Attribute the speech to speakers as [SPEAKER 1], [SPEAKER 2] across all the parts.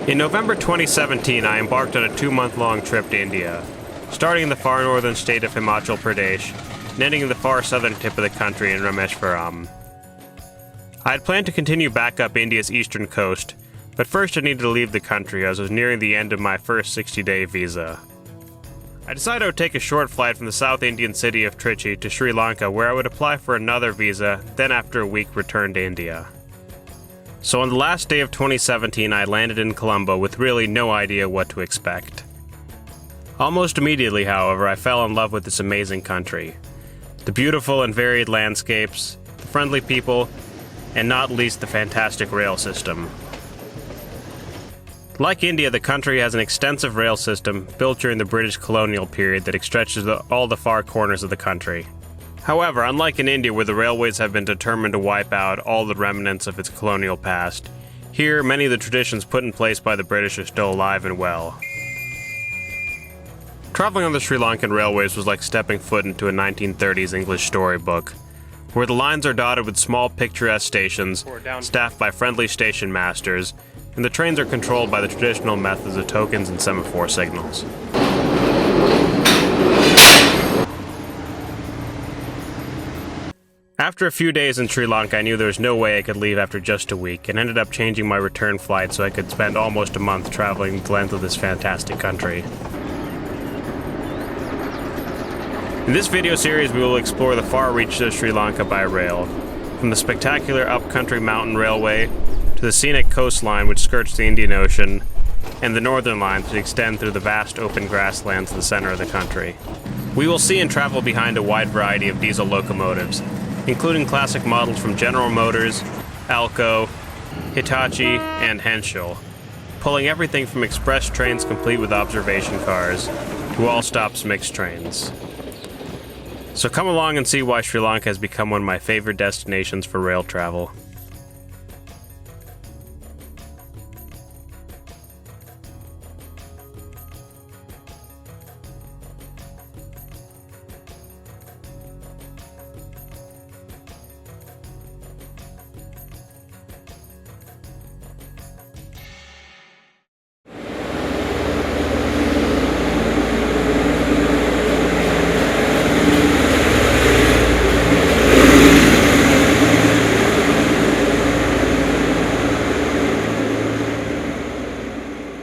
[SPEAKER 1] In November 2017, I embarked on a 2-month-long trip to India, starting in the far northern state of Himachal Pradesh, and ending in the far southern tip of the country in Rameshwaram. I had planned to continue back up India's eastern coast, but first I needed to leave the country as I was nearing the end of my first 60-day visa. I decided I would take a short flight from the South Indian city of Trichy to Sri Lanka, where I would apply for another visa, then after a week return to India. So on the last day of 2017, I landed in Colombo with really no idea what to expect. Almost immediately, however, I fell in love with this amazing country. The beautiful and varied landscapes, the friendly people, and not least the fantastic rail system. Like India, the country has an extensive rail system built during the British colonial period that stretches to all the far corners of the country. However, unlike in India where the railways have been determined to wipe out all the remnants of its colonial past, here many of the traditions put in place by the British are still alive and well. Traveling on the Sri Lankan Railways was like stepping foot into a 1930s English storybook, where the lines are dotted with small picturesque stations, staffed by friendly station masters, and the trains are controlled by the traditional methods of tokens and semaphore signals. After a few days in Sri Lanka, I knew there was no way I could leave after just a week, and ended up changing my return flight so I could spend almost a month traveling the length of this fantastic country. In this video series, we will explore the far reaches of Sri Lanka by rail, from the spectacular Upcountry mountain railway to the scenic coastline which skirts the Indian Ocean, and the northern lines which extend through the vast open grasslands in the center of the country. We will see and travel behind a wide variety of diesel locomotives, including classic models from General Motors, Alco, Hitachi, and Henschel, pulling everything from express trains complete with observation cars to all-stops mixed trains. So come along and see why Sri Lanka has become one of my favorite destinations for rail travel.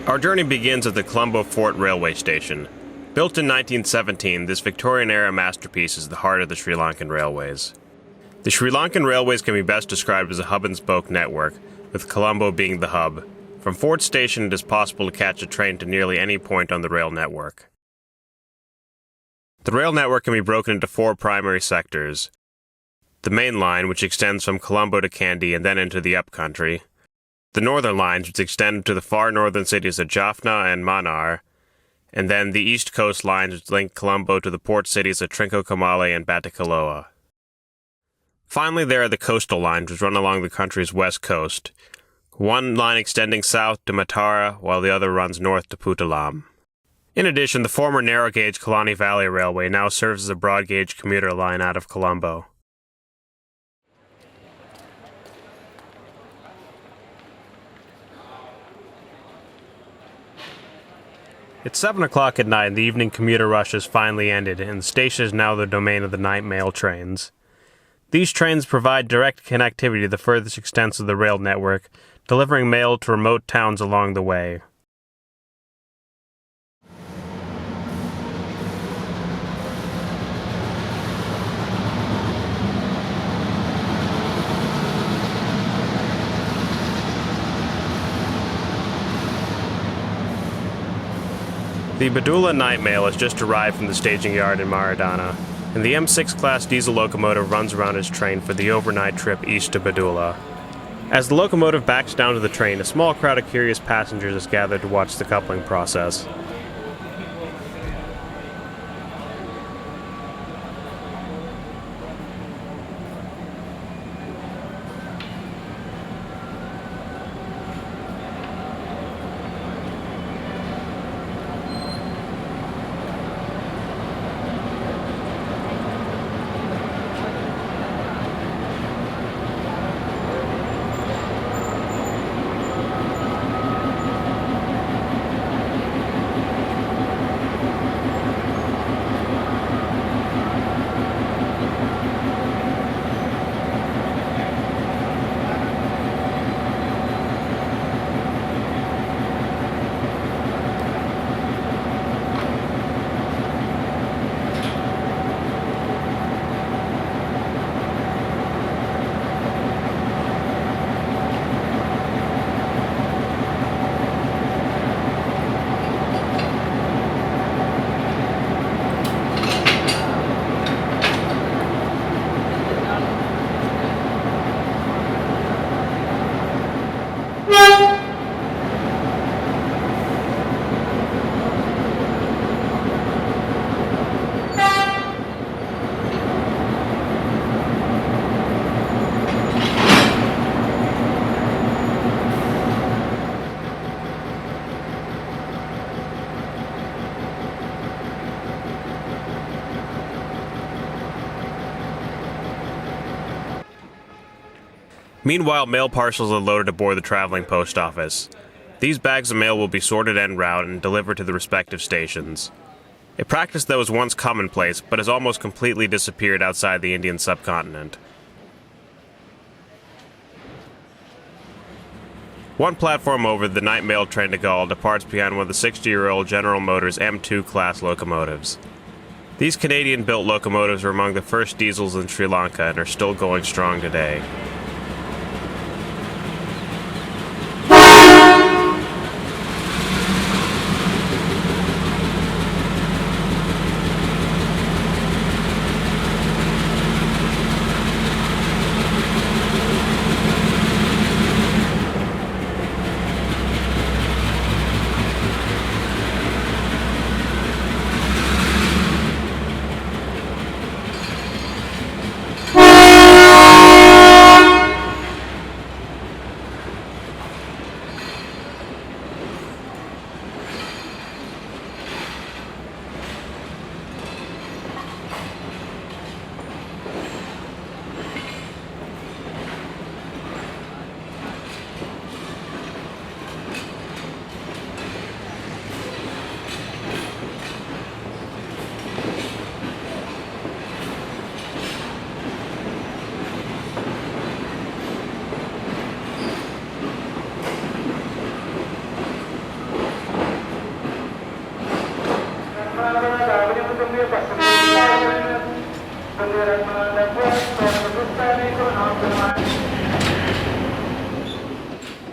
[SPEAKER 1] Our journey begins at the Colombo Fort railway station. Built in 1917, this Victorian-era masterpiece is the heart of the Sri Lankan Railways. The Sri Lankan Railways can be best described as a hub-and-spoke network, with Colombo being the hub. From Fort Station, it is possible to catch a train to nearly any point on the rail network. The rail network can be broken into 4 primary sectors. The main line, which extends from Colombo to Kandy and then into the Upcountry. The northern lines, which extend to the far northern cities of Jaffna and Mannar, and then the east coast lines, which link Colombo to the port cities of Trincomalee and Batticaloa. Finally, there are the coastal lines, which run along the country's west coast, one line extending south to Matara, while the other runs north to Puttalam. In addition, the former narrow-gauge Kalani Valley Railway now serves as a broad-gauge commuter line out of Colombo. It's 7 o'clock at night and the evening commuter rush has finally ended, and the station is now the domain of the night mail trains. These trains provide direct connectivity to the furthest extents of the rail network, delivering mail to remote towns along the way. The Badula night mail has just arrived from the staging yard in Maradana, and the M6 class diesel locomotive runs around its train for the overnight trip east to Badula. As the locomotive backs down to the train, a small crowd of curious passengers is gathered to watch the coupling process. Meanwhile, mail parcels are loaded aboard the traveling post office. These bags of mail will be sorted en route and delivered to the respective stations. A practice that was once commonplace, but has almost completely disappeared outside the Indian subcontinent. One platform over, the night mail train to Gaul departs behind one of the 60-year-old General Motors M2 class locomotives. These Canadian-built locomotives were among the first diesels in Sri Lanka and are still going strong today.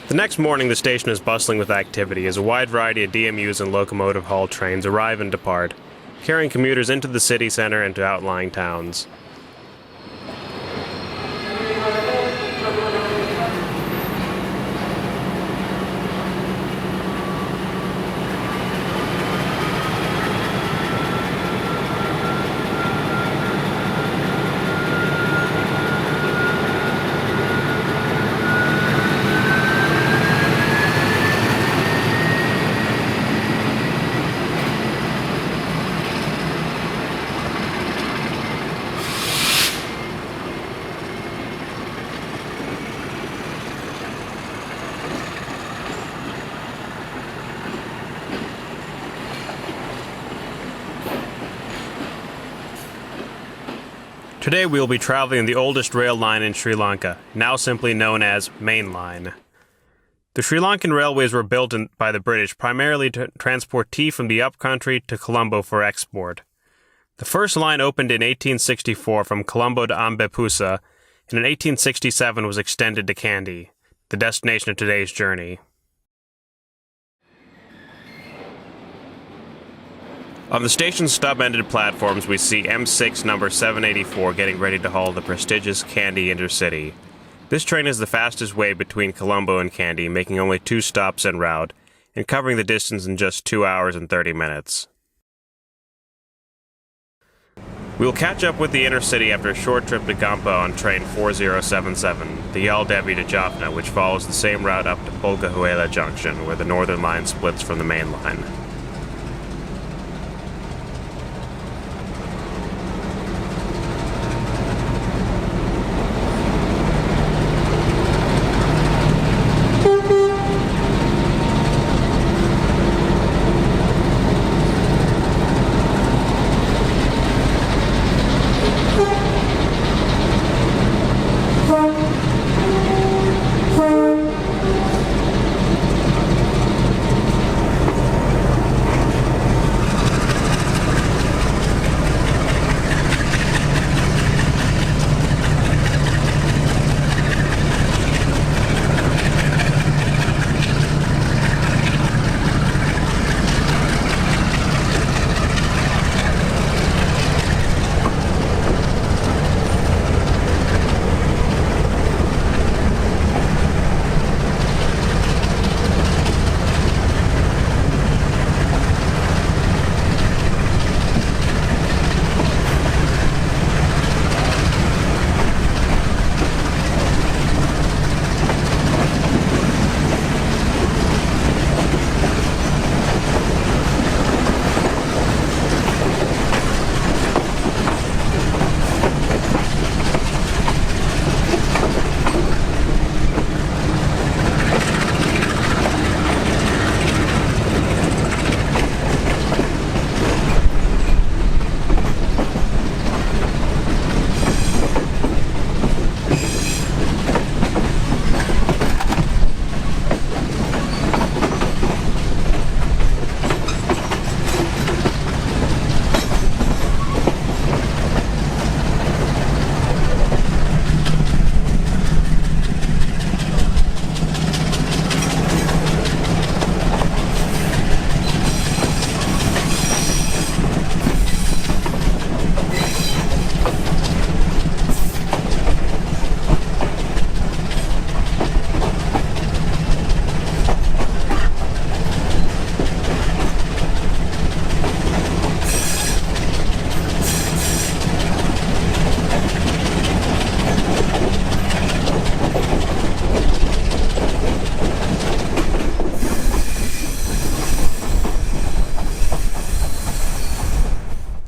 [SPEAKER 1] The next morning, the station is bustling with activity as a wide variety of DMUs and locomotive haul trains arrive and depart, carrying commuters into the city center and to outlying towns. Today we will be traveling the oldest rail line in Sri Lanka, now simply known as mainline. The Sri Lankan Railways were built by the British primarily to transport tea from the Upcountry to Colombo for export. The first line opened in 1864 from Colombo to Ambepusa, and in 1867 was extended to Kandy, the destination of today's journey. On the station's stub-ended platforms, we see M6 number 784 getting ready to haul the prestigious Kandy Intercity. This train is the fastest way between Colombo and Kandy, making only 2 stops en route, and covering the distance in just 2 hours and 30 minutes. We will catch up with the Intercity after a short trip to Gampa on train 4077, the Yal Devi to Jaffna, which follows the same route up to Polgahuela Junction, where the northern line splits from the main line.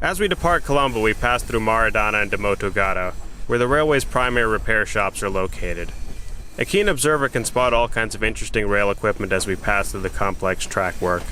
[SPEAKER 1] As we depart Colombo, we pass through Maradana and Demotogata, where the railway's primary repair shops are located. A keen observer can spot all kinds of interesting rail equipment as we pass through the complex track work.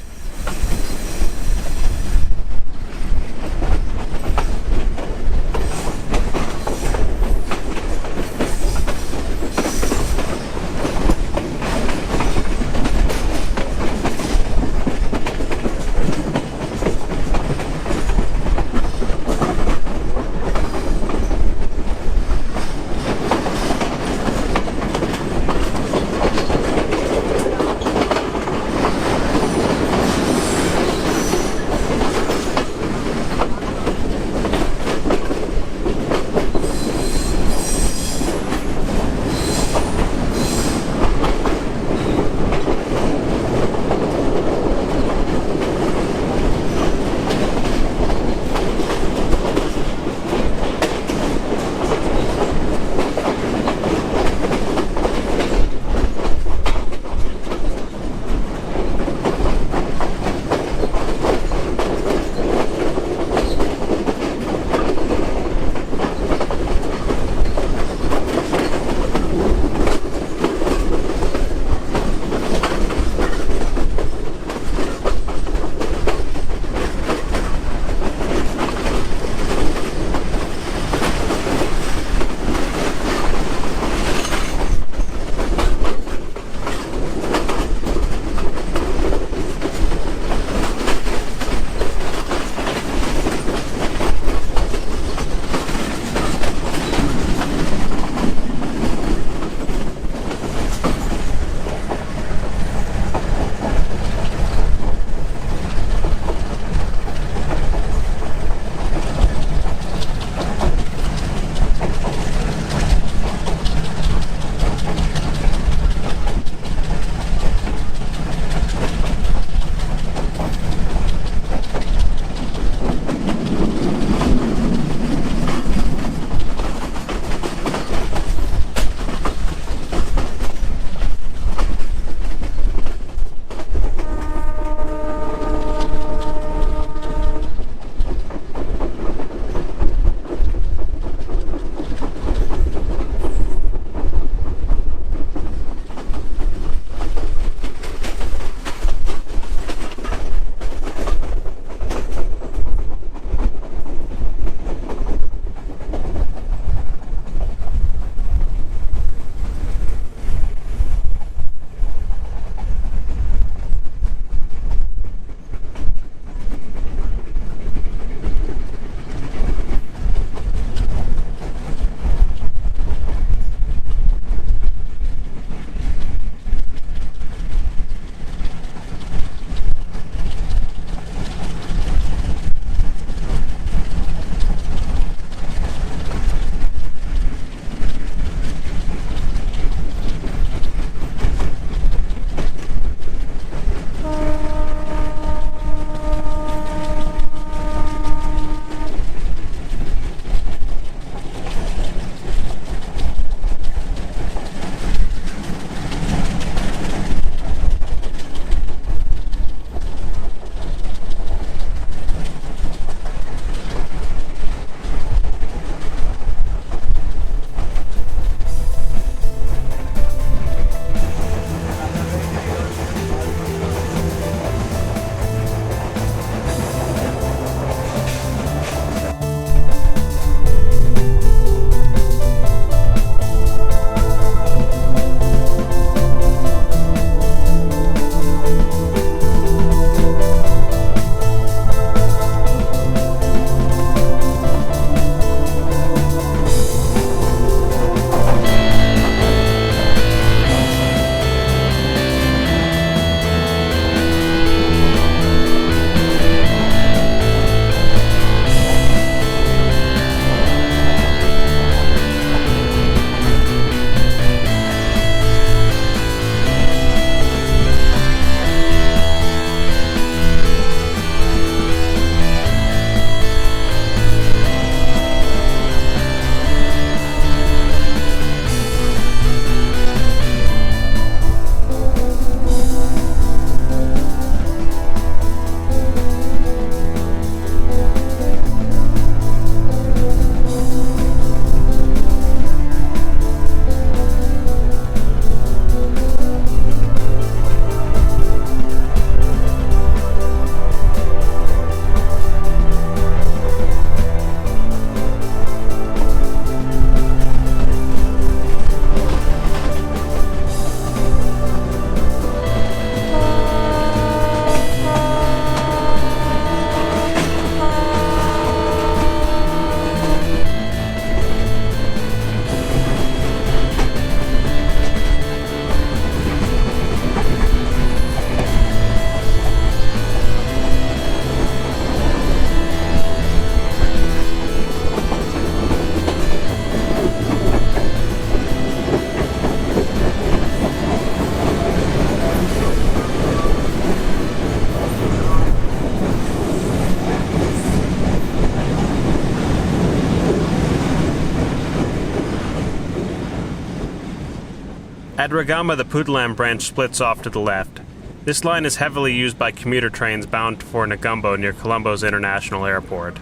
[SPEAKER 1] At Regama, the Puttalam branch splits off to the left. This line is heavily used by commuter trains bound for Negombo near Colombo's International Airport.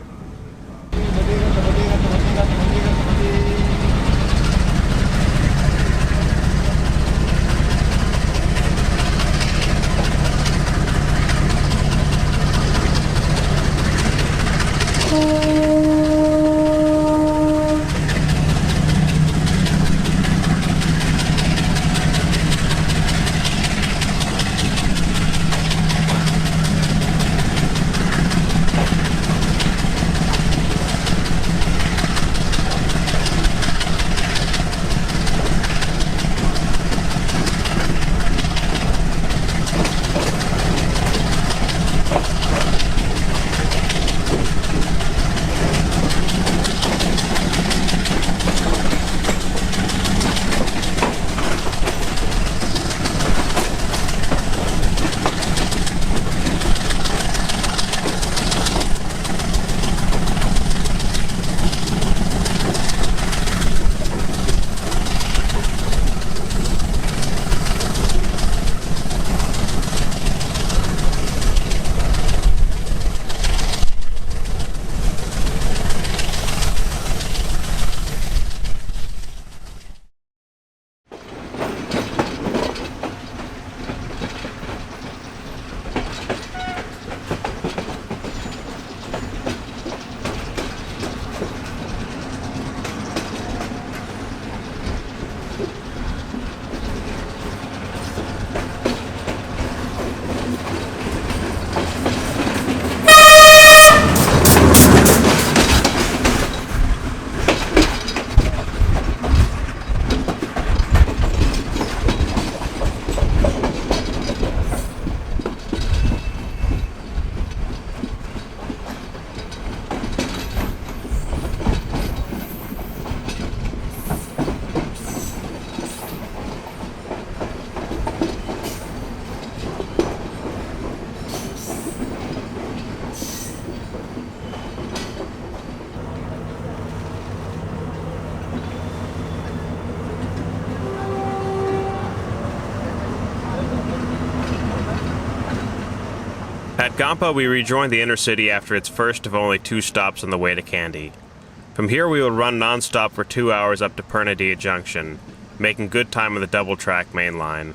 [SPEAKER 1] At Gampa, we rejoined the inner city after its first of only 2 stops on the way to Kandy. From here, we will run non-stop for 2 hours up to Pernadia Junction, making good time on the double-track main line.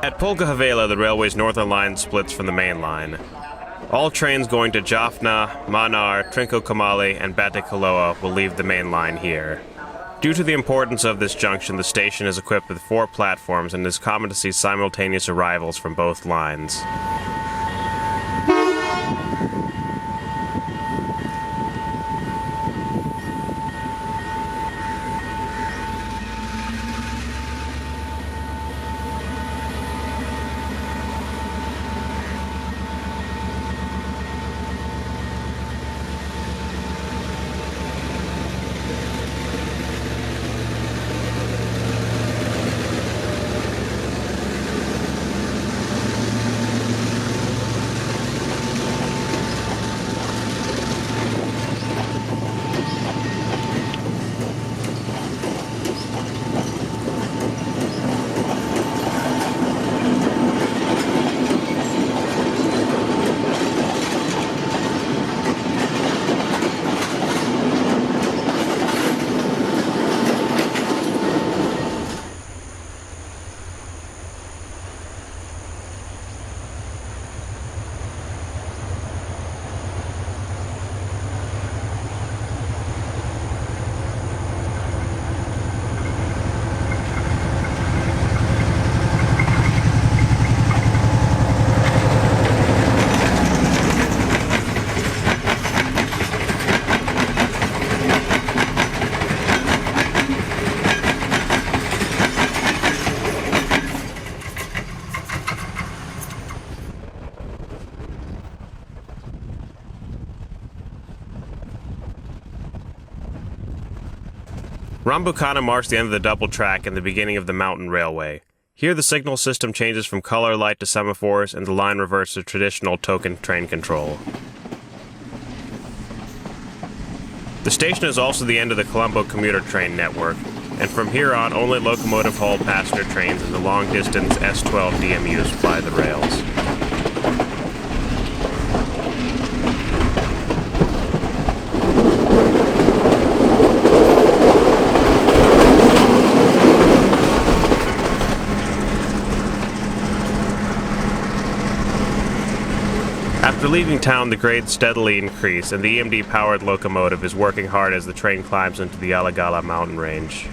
[SPEAKER 1] At Pulkahavela, the railway's northern line splits from the main line. All trains going to Jaffna, Mannar, Trincomalee, and Batticaloa will leave the main line here. Due to the importance of this junction, the station is equipped with 4 platforms and it is common to see simultaneous arrivals from both lines. Rambukkana marks the end of the double track and the beginning of the mountain railway. Here the signal system changes from color light to semaphores and the line reverts to traditional token train control. The station is also the end of the Colombo commuter train network, and from here on only locomotive-hauled passenger trains and the long-distance S12 DMUs ply the rails. After leaving town, the grades steadily increase, and the EMD-powered locomotive is working hard as the train climbs into the Allagala mountain range.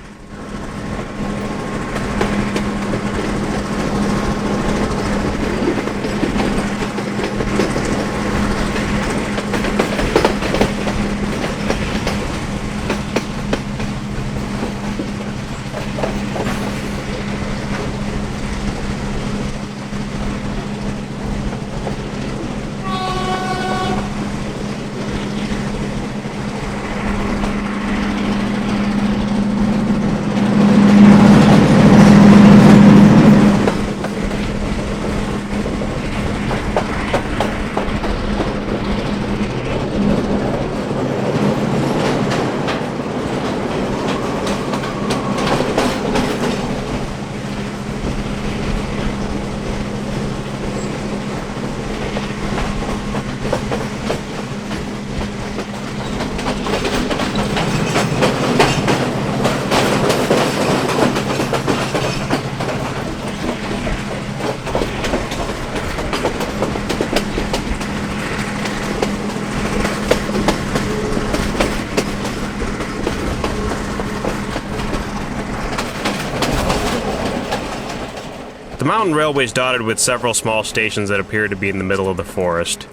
[SPEAKER 1] The mountain railway is dotted with several small stations that appear to be in the middle of the forest.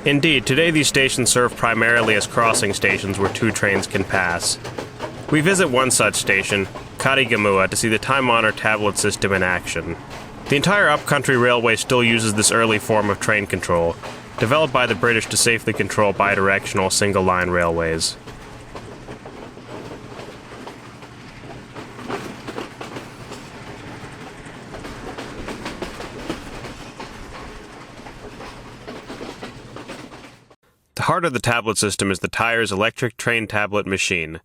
[SPEAKER 1] Indeed, today these stations serve primarily as crossing stations where 2 trains can pass. We visit one such station, Karigamua, to see the time-honored tablet system in action. The entire Upcountry Railway still uses this early form of train control, developed by the British to safely control bidirectional single-line railways. The heart of the tablet system is the Tyre's electric train tablet machine.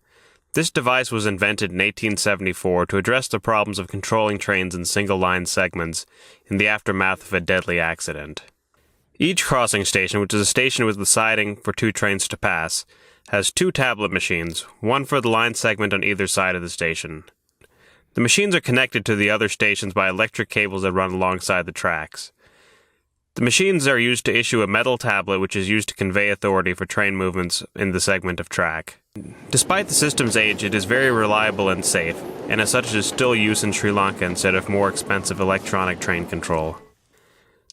[SPEAKER 1] This device was invented in 1874 to address the problems of controlling trains in single-line segments in the aftermath of a deadly accident. Each crossing station, which is a station with the siding for 2 trains to pass, has 2 tablet machines, one for the line segment on either side of the station. The machines are connected to the other stations by electric cables that run alongside the tracks. The machines are used to issue a metal tablet which is used to convey authority for train movements in the segment of track. Despite the system's age, it is very reliable and safe, and as such it is still used in Sri Lanka instead of more expensive electronic train control.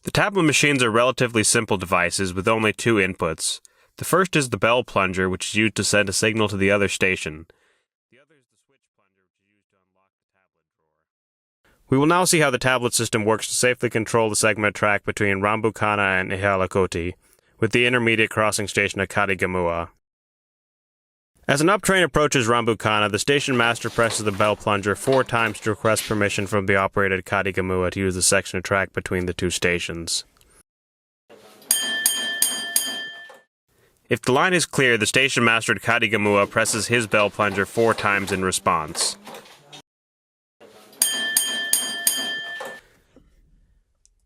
[SPEAKER 1] The tablet machines are relatively simple devices with only two inputs. The first is the bell plunger, which is used to send a signal to the other station. The other is the switch plunger, which is used to unlock the tablet drawer. We will now see how the tablet system works to safely control the segment track between Rambukana and Allagala, with the intermediate crossing station at Kandy. As an up train approaches Rambukana, the station master presses the bell plunger 4 times to request permission from the operator at Kandy to use the section of track between the two stations. If the line is clear, the station master at Kandy presses his bell plunger 4 times in response.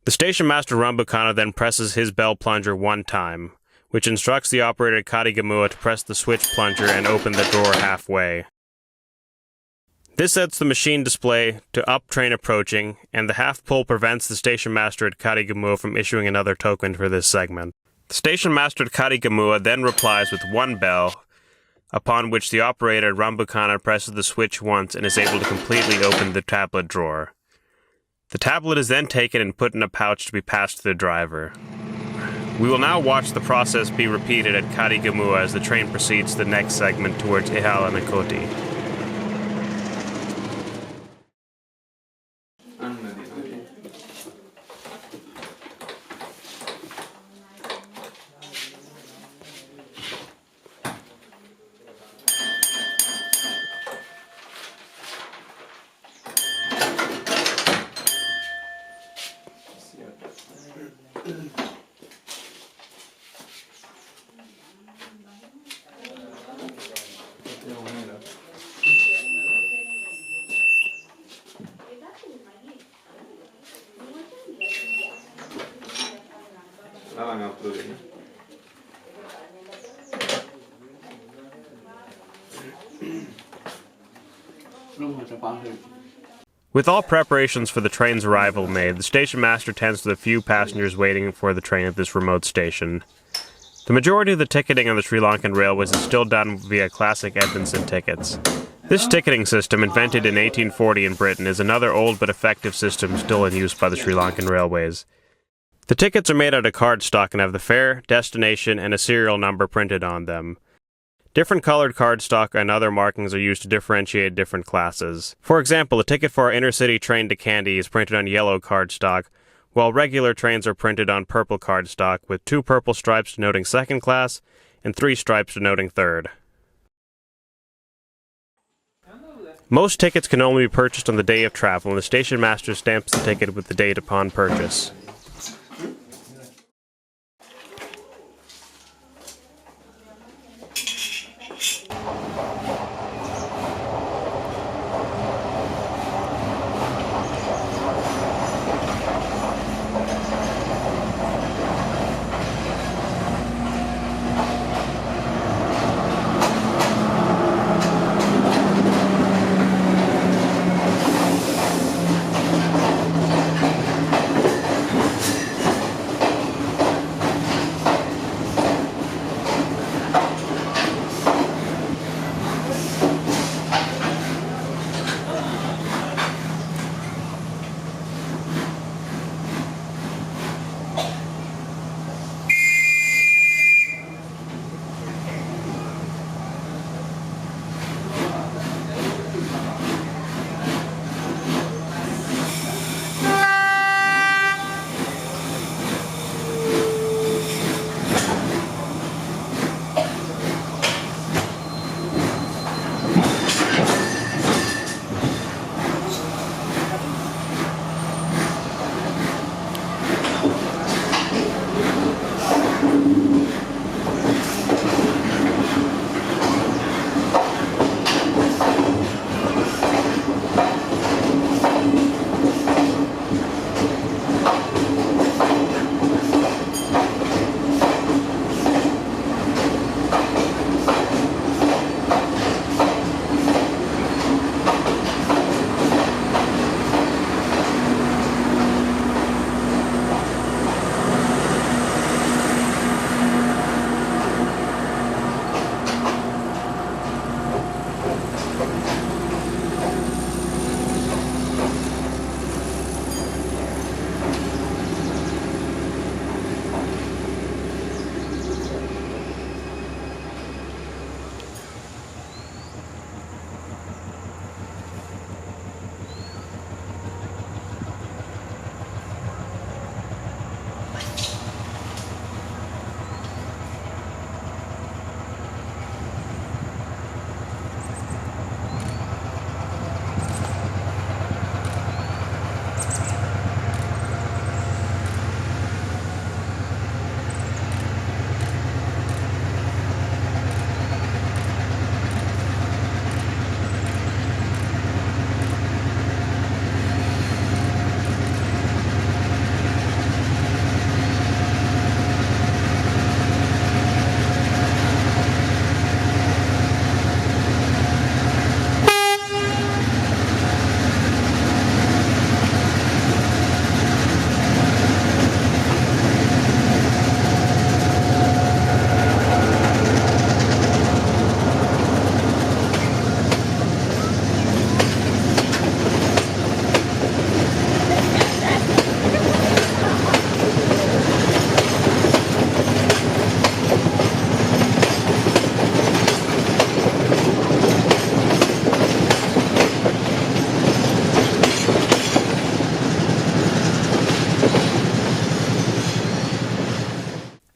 [SPEAKER 1] The station master Rambukana then presses his bell plunger 1 time, which instructs the operator at Kandy to press the switch plunger and open the door halfway. This sets the machine display to up train approaching, and the half pull prevents the station master at Kandy from issuing another token for this segment. The station master at Kandy then replies with 1 bell, upon which the operator at Rambukana presses the switch once and is able to completely open the tablet drawer. The tablet is then taken and put in a pouch to be passed to the driver. We will now watch the process be repeated at Kandy as the train proceeds to the next segment towards Allagala. With all preparations for the train's arrival made, the station master tends to the few passengers waiting for the train at this remote station. The majority of the ticketing on the Sri Lankan Railways is still done via classic Edmondson tickets. This ticketing system, invented in 1840 in Britain, is another old but effective system still in use by the Sri Lankan Railways. The tickets are made out of cardstock and have the fare, destination, and a serial number printed on them. Different colored cardstock and other markings are used to differentiate different classes. For example, a ticket for our intercity train to Kandy is printed on yellow cardstock, while regular trains are printed on purple cardstock, with 2 purple stripes denoting second class and 3 stripes denoting third. Most tickets can only be purchased on the day of travel, and the station master stamps the ticket with the date upon purchase.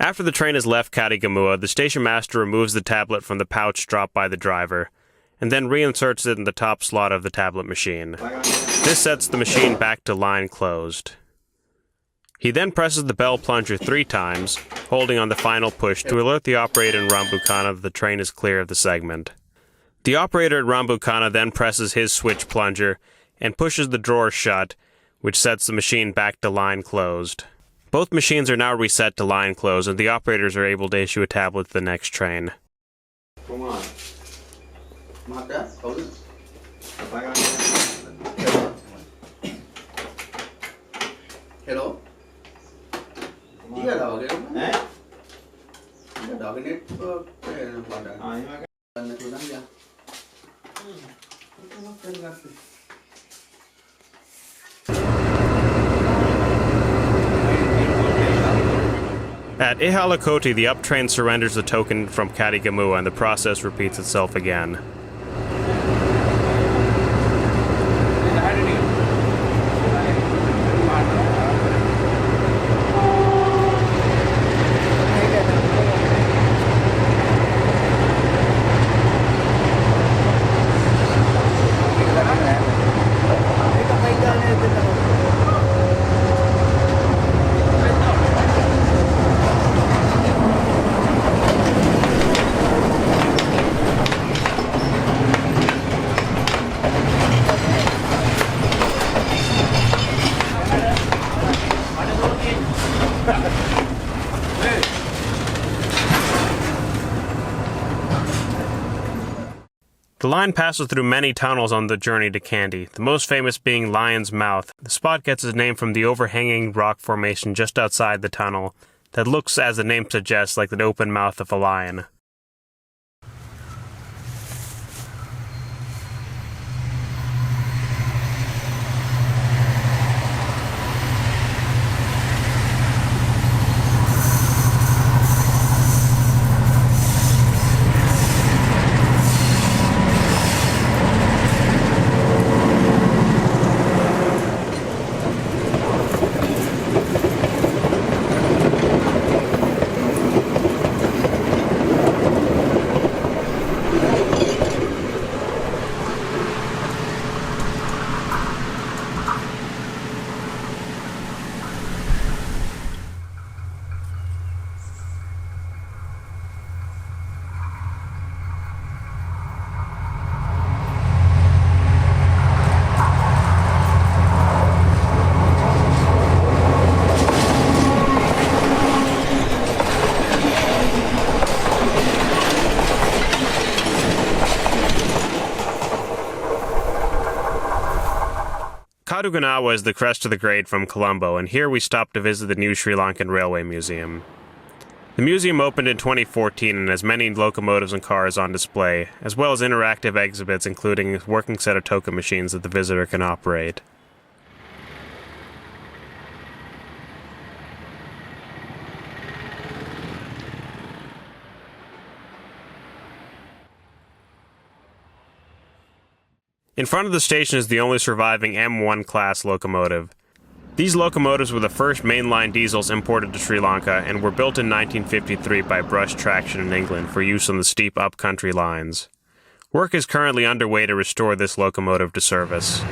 [SPEAKER 1] After the train has left Kandy, the station master removes the tablet from the pouch dropped by the driver, and then reinserts it in the top slot of the tablet machine. This sets the machine back to line closed. He then presses the bell plunger 3 times, holding on the final push to alert the operator in Rambukkana that the train is clear of the segment. The operator at Rambukkana then presses his switch plunger and pushes the drawer shut, which sets the machine back to line closed. Both machines are now reset to line closed, and the operators are able to issue a tablet to the next train.
[SPEAKER 2] Come on. Hello?
[SPEAKER 1] At Allagala, the up train surrenders the token from Kandy, and the process repeats itself again. The line passes through many tunnels on the journey to Kandy, the most famous being Lion's Mouth. The spot gets its name from the overhanging rock formation just outside the tunnel that looks, as the name suggests, like the open mouth of a lion. Allagala is the crest of the grade from Colombo, and here we stopped to visit the new Sri Lankan Railway Museum. The museum opened in 2014 and has many locomotives and cars on display, as well as interactive exhibits including a working set of token machines that the visitor can operate. In front of the station is the only surviving M1 class locomotive. These locomotives were the first mainline diesels imported to Sri Lanka and were built in 1953 by Brush Traction in England for use on the steep upcountry lines. Work is currently underway to restore this locomotive to service.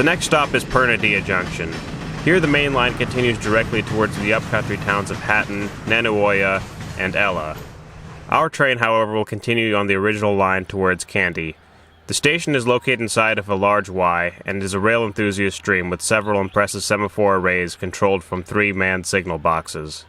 [SPEAKER 1] The next stop is Pernadia Junction. Here the main line continues directly towards the upcountry towns of Hatton, Nanuoya, and Ella. Our train, however, will continue on the original line towards Kandy. The station is located inside of a large Y and is a rail enthusiast dream with several impressive semaphore arrays controlled from 3 manned signal boxes.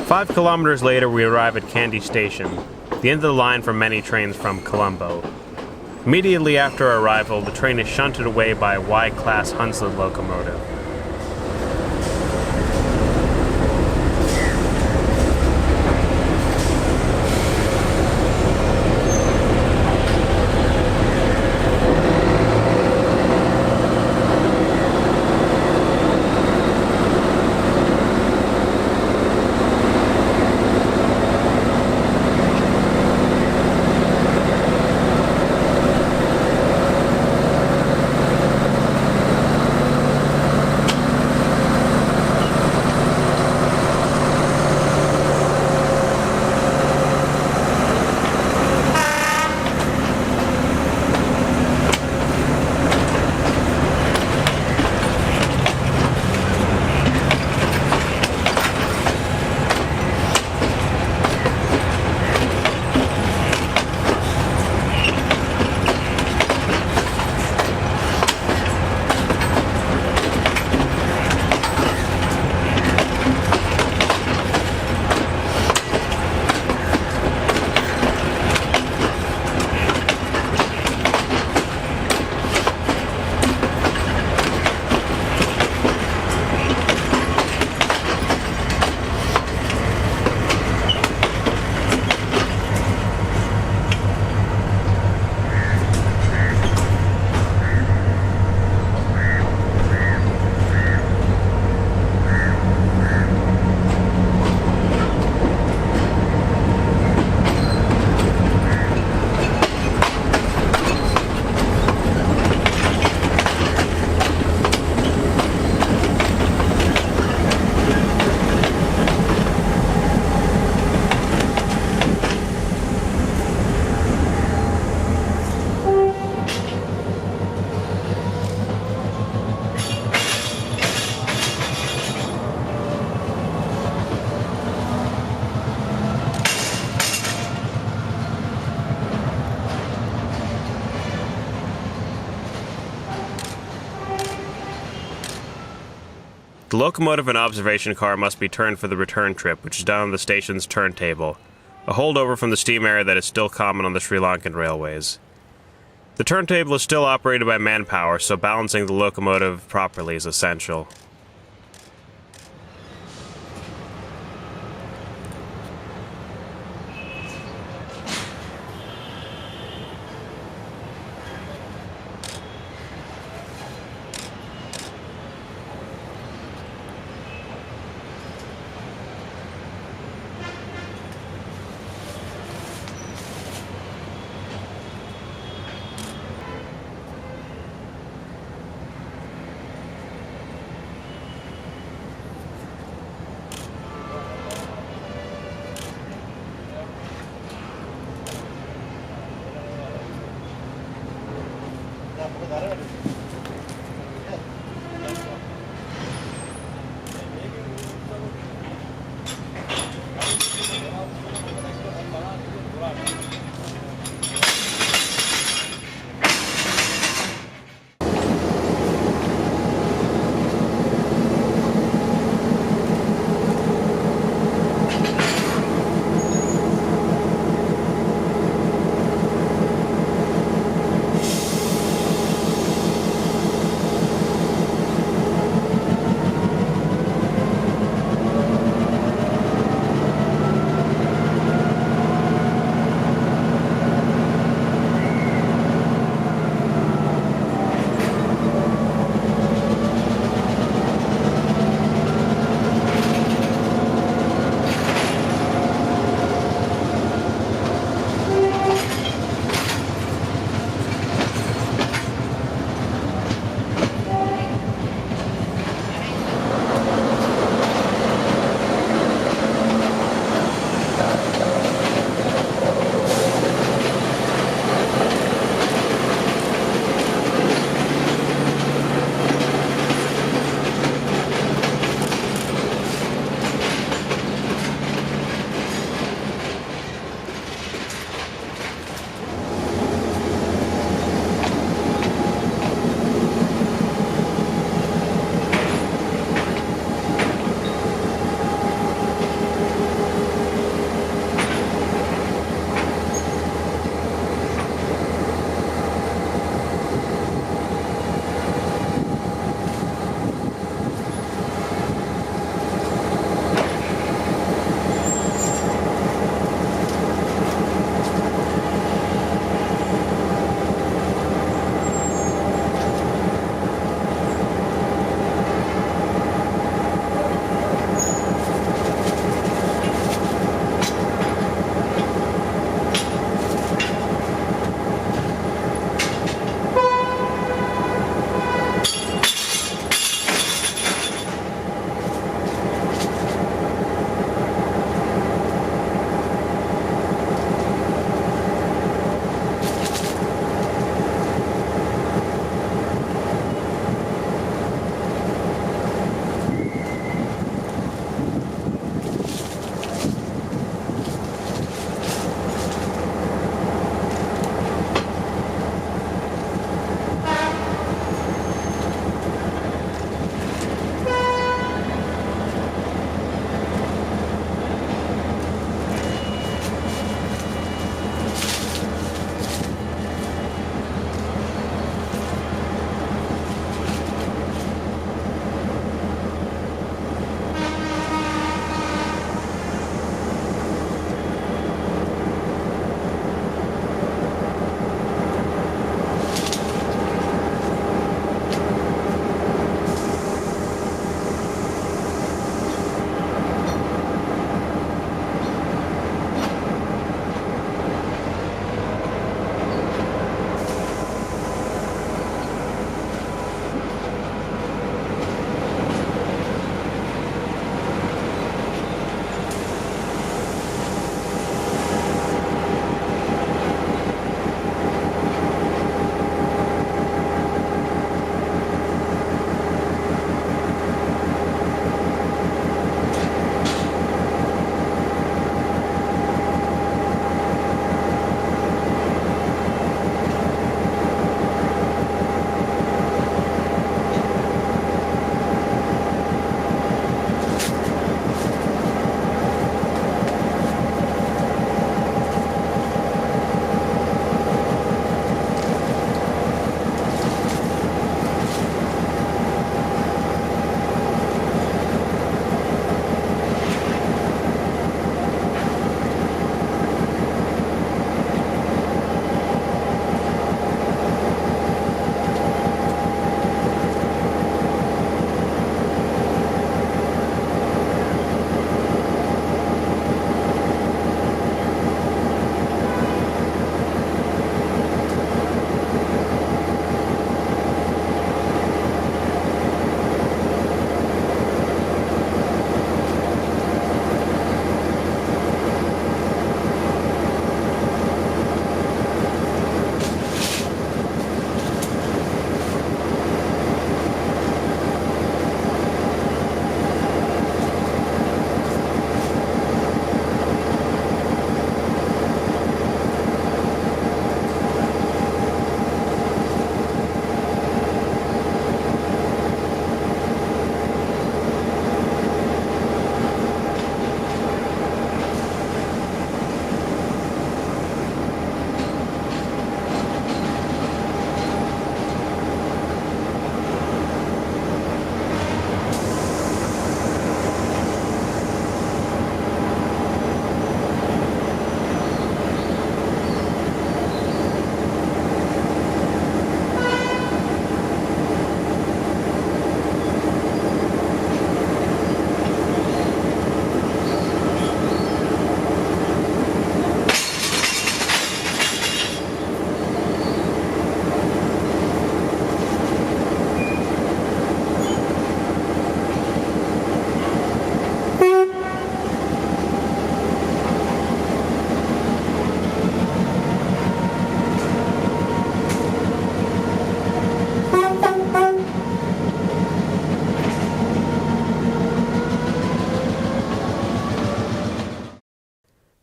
[SPEAKER 1] Five kilometers later, we arrive at Kandy Station, the end of the line for many trains from Colombo. Immediately after our arrival, the train is shunted away by a Y-class Hunslet locomotive. The locomotive and observation car must be turned for the return trip, which is done on the station's turntable, a holdover from the steam era that is still common on the Sri Lankan Railways. The turntable is still operated by manpower, so balancing the locomotive properly is essential.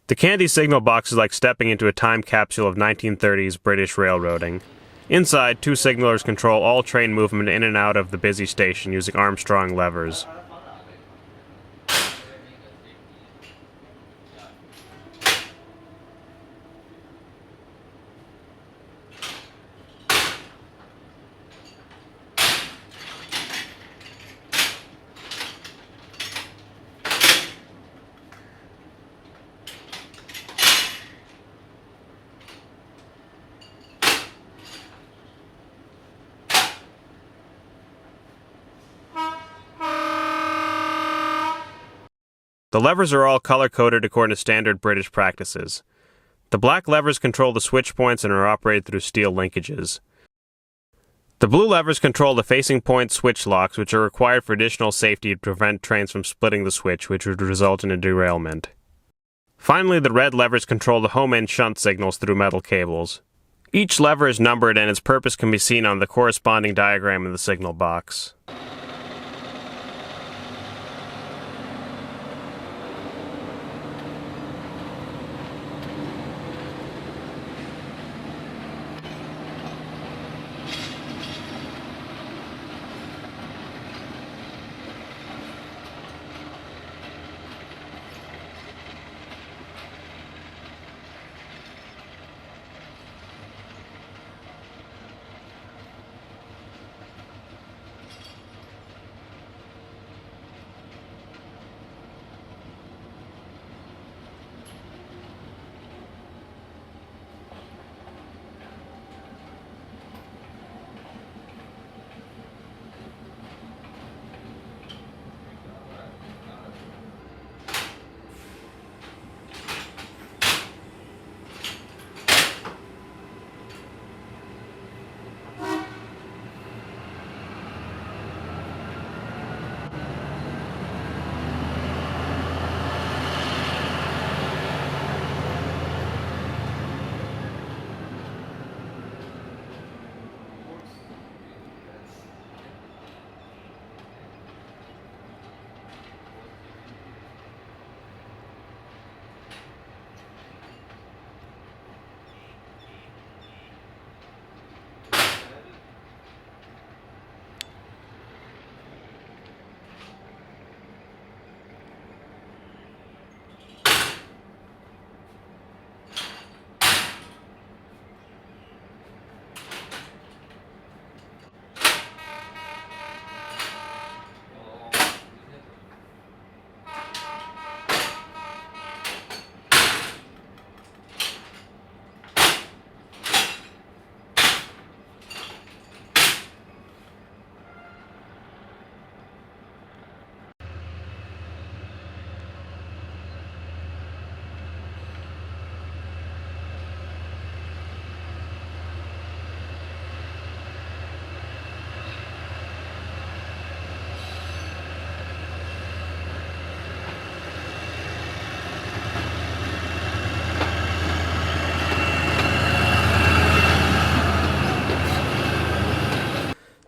[SPEAKER 1] The Kandy signal box is like stepping into a time capsule of 1930s British railroading. Inside, two signalers control all train movement in and out of the busy station using Armstrong levers. The levers are all color-coded according to standard British practices. The black levers control the switch points and are operated through steel linkages. The blue levers control the facing point switch locks, which are required for additional safety to prevent trains from splitting the switch, which would result in a derailment. Finally, the red levers control the home-end shunt signals through metal cables. Each lever is numbered and its purpose can be seen on the corresponding diagram in the signal box.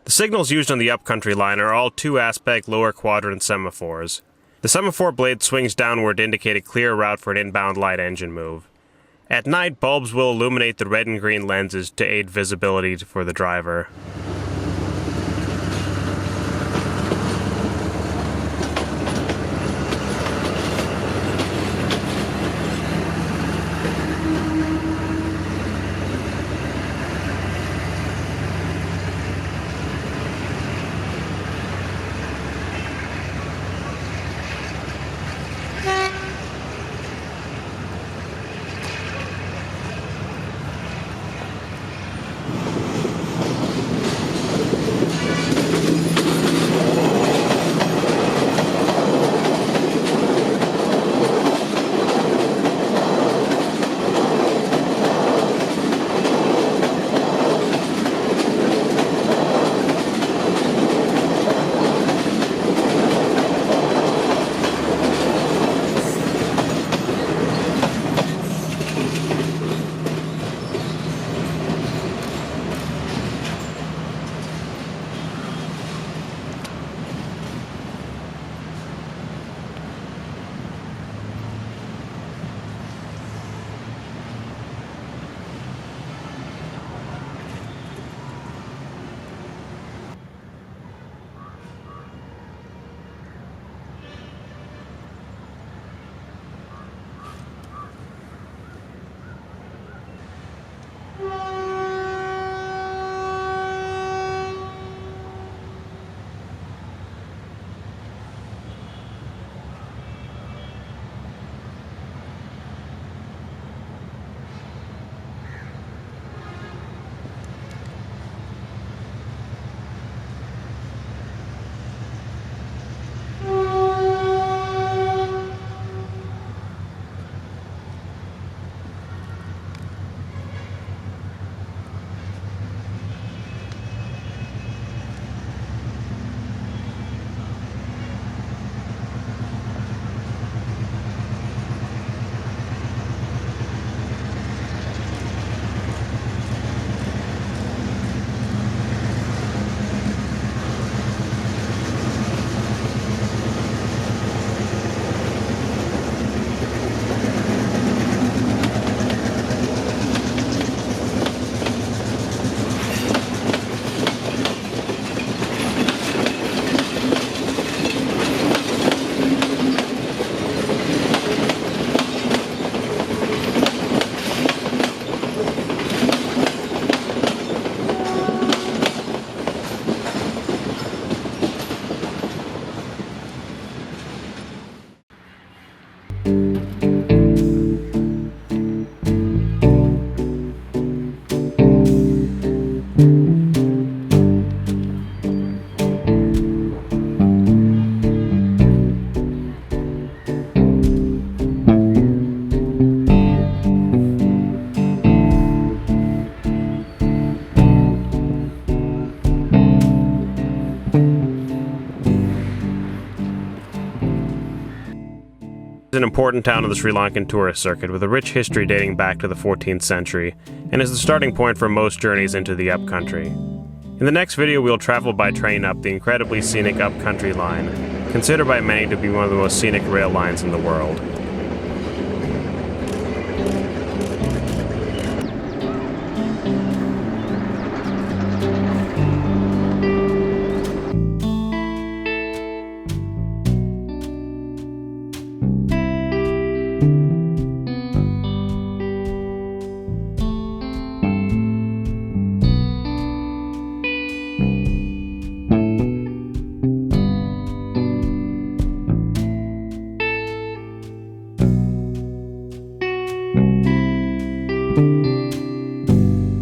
[SPEAKER 1] The signals used on the Upcountry line are all two-aspect lower quadrant semaphores. The semaphore blade swings downward to indicate a clear route for an inbound light engine move. At night, bulbs will illuminate the red and green lenses to aid visibility for the driver. an important town of the Sri Lankan tourist circuit with a rich history dating back to the 14th century, and is the starting point for most journeys into the Upcountry. In the next video, we'll travel by train up the incredibly scenic Upcountry line, considered by many to be one of the most scenic rail lines in the world.